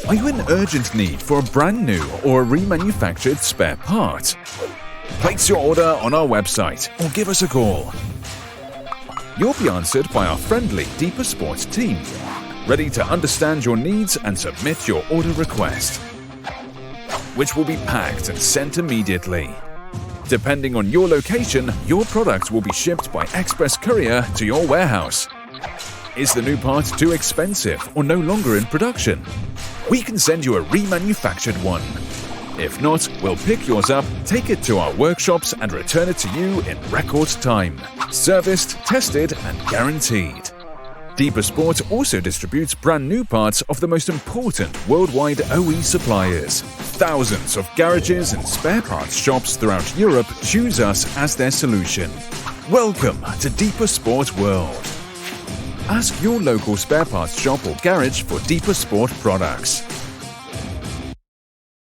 Are you in urgent need for a brand new or a remanufactured spare part? Place your order on our website or give us a call. You'll be answered by our friendly DIPA Sport team, ready to understand your needs and submit your order request, which will be packed and sent immediately. Depending on your location, your product will be shipped by express courier to your warehouse. Is the new part too expensive or no longer in production? We can send you a remanufactured one. If not, we'll pick yours up, take it to our workshops and return it to you in record time. Serviced, tested and guaranteed. DIPA Sport also distributes brand new parts of the most important worldwide OE suppliers. Thousands of garages and spare parts shops throughout Europe choose us as their solution. Welcome to DIPA Sport World. Ask your local spare parts shop or garage for DIPA Sport products.